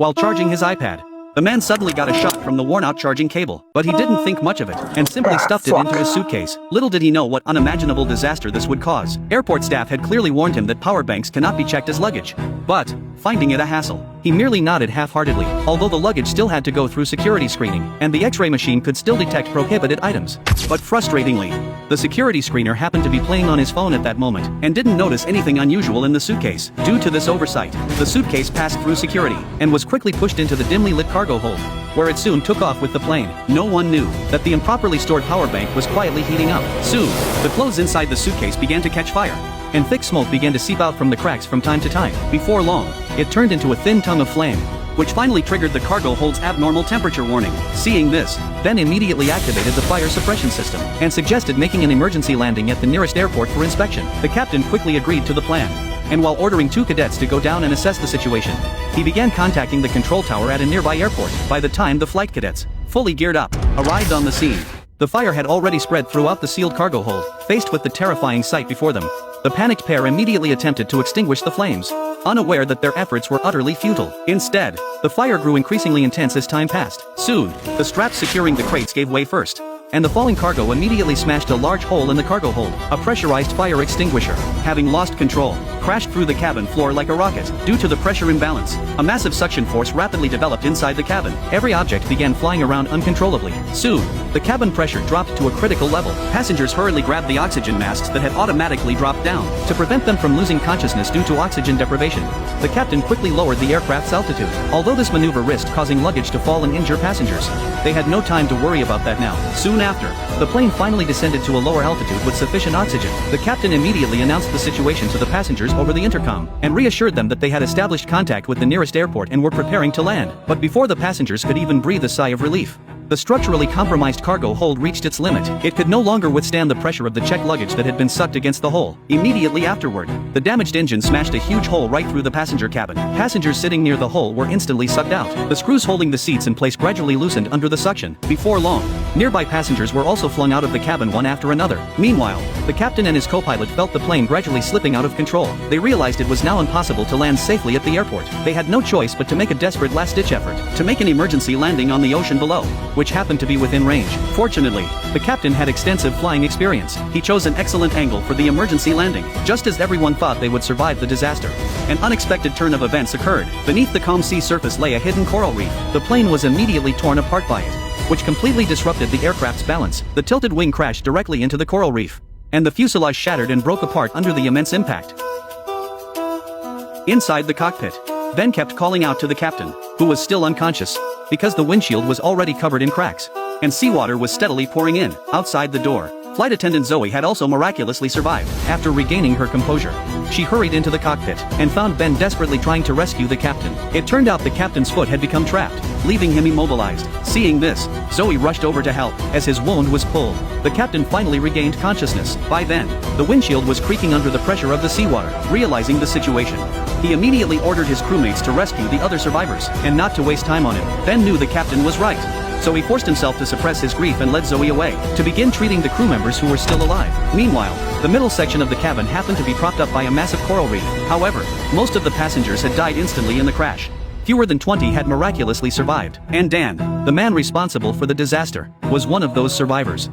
while charging his iPad. The man suddenly got a shock from the worn-out charging cable, but he didn't think much of it, and simply stuffed it into his suitcase. Little did he know what unimaginable disaster this would cause. Airport staff had clearly warned him that power banks cannot be checked as luggage. But, finding it a hassle, he merely nodded half-heartedly, although the luggage still had to go through security screening, and the X-ray machine could still detect prohibited items. But frustratingly, the security screener happened to be playing on his phone at that moment, and didn't notice anything unusual in the suitcase. Due to this oversight, the suitcase passed through security, and was quickly pushed into the dimly lit cargo hold, where it soon took off with the plane. No one knew that the improperly stored power bank was quietly heating up. Soon, the clothes inside the suitcase began to catch fire, and thick smoke began to seep out from the cracks from time to time. Before long, it turned into a thin tongue of flame, which finally triggered the cargo hold's abnormal temperature warning. Seeing this, Ben immediately activated the fire suppression system, and suggested making an emergency landing at the nearest airport for inspection. The captain quickly agreed to the plan, and while ordering 2 cadets to go down and assess the situation, he began contacting the control tower at a nearby airport. By the time the flight cadets, fully geared up, arrived on the scene, the fire had already spread throughout the sealed cargo hold. Faced with the terrifying sight before them, the panicked pair immediately attempted to extinguish the flames, unaware that their efforts were utterly futile. Instead, the fire grew increasingly intense as time passed. Soon, the straps securing the crates gave way first, and the falling cargo immediately smashed a large hole in the cargo hold. A pressurized fire extinguisher, having lost control, crashed through the cabin floor like a rocket. Due to the pressure imbalance, a massive suction force rapidly developed inside the cabin. Every object began flying around uncontrollably. Soon, the cabin pressure dropped to a critical level. Passengers hurriedly grabbed the oxygen masks that had automatically dropped down, to prevent them from losing consciousness due to oxygen deprivation. The captain quickly lowered the aircraft's altitude. Although this maneuver risked causing luggage to fall and injure passengers, they had no time to worry about that now. Soon after, the plane finally descended to a lower altitude with sufficient oxygen. The captain immediately announced the situation to the passengers over the intercom, and reassured them that they had established contact with the nearest airport and were preparing to land. But before the passengers could even breathe a sigh of relief, the structurally compromised cargo hold reached its limit. It could no longer withstand the pressure of the checked luggage that had been sucked against the hull. Immediately afterward, the damaged engine smashed a huge hole right through the passenger cabin. Passengers sitting near the hull were instantly sucked out. The screws holding the seats in place gradually loosened under the suction. Before long, nearby passengers were also flung out of the cabin one after another. Meanwhile, the captain and his co-pilot felt the plane gradually slipping out of control. They realized it was now impossible to land safely at the airport. They had no choice but to make a desperate last-ditch effort to make an emergency landing on the ocean below, which happened to be within range. Fortunately, the captain had extensive flying experience. He chose an excellent angle for the emergency landing. Just as everyone thought they would survive the disaster, an unexpected turn of events occurred. Beneath the calm sea surface lay a hidden coral reef. The plane was immediately torn apart by it, which completely disrupted the aircraft's balance. The tilted wing crashed directly into the coral reef, and the fuselage shattered and broke apart under the immense impact. Inside the cockpit, Ben kept calling out to the captain, who was still unconscious, because the windshield was already covered in cracks, and seawater was steadily pouring in. Outside the door, flight attendant Zoe had also miraculously survived. After regaining her composure, she hurried into the cockpit, and found Ben desperately trying to rescue the captain. It turned out the captain's foot had become trapped, leaving him immobilized. Seeing this, Zoe rushed over to help, as his wound was pulled. The captain finally regained consciousness. By then, the windshield was creaking under the pressure of the seawater. Realizing the situation, he immediately ordered his crewmates to rescue the other survivors, and not to waste time on it. Ben knew the captain was right, so he forced himself to suppress his grief and led Zoe away, to begin treating the crew members who were still alive. Meanwhile, the middle section of the cabin happened to be propped up by a massive coral reef. However, most of the passengers had died instantly in the crash. Fewer than 20 had miraculously survived, and Dan, the man responsible for the disaster, was one of those survivors.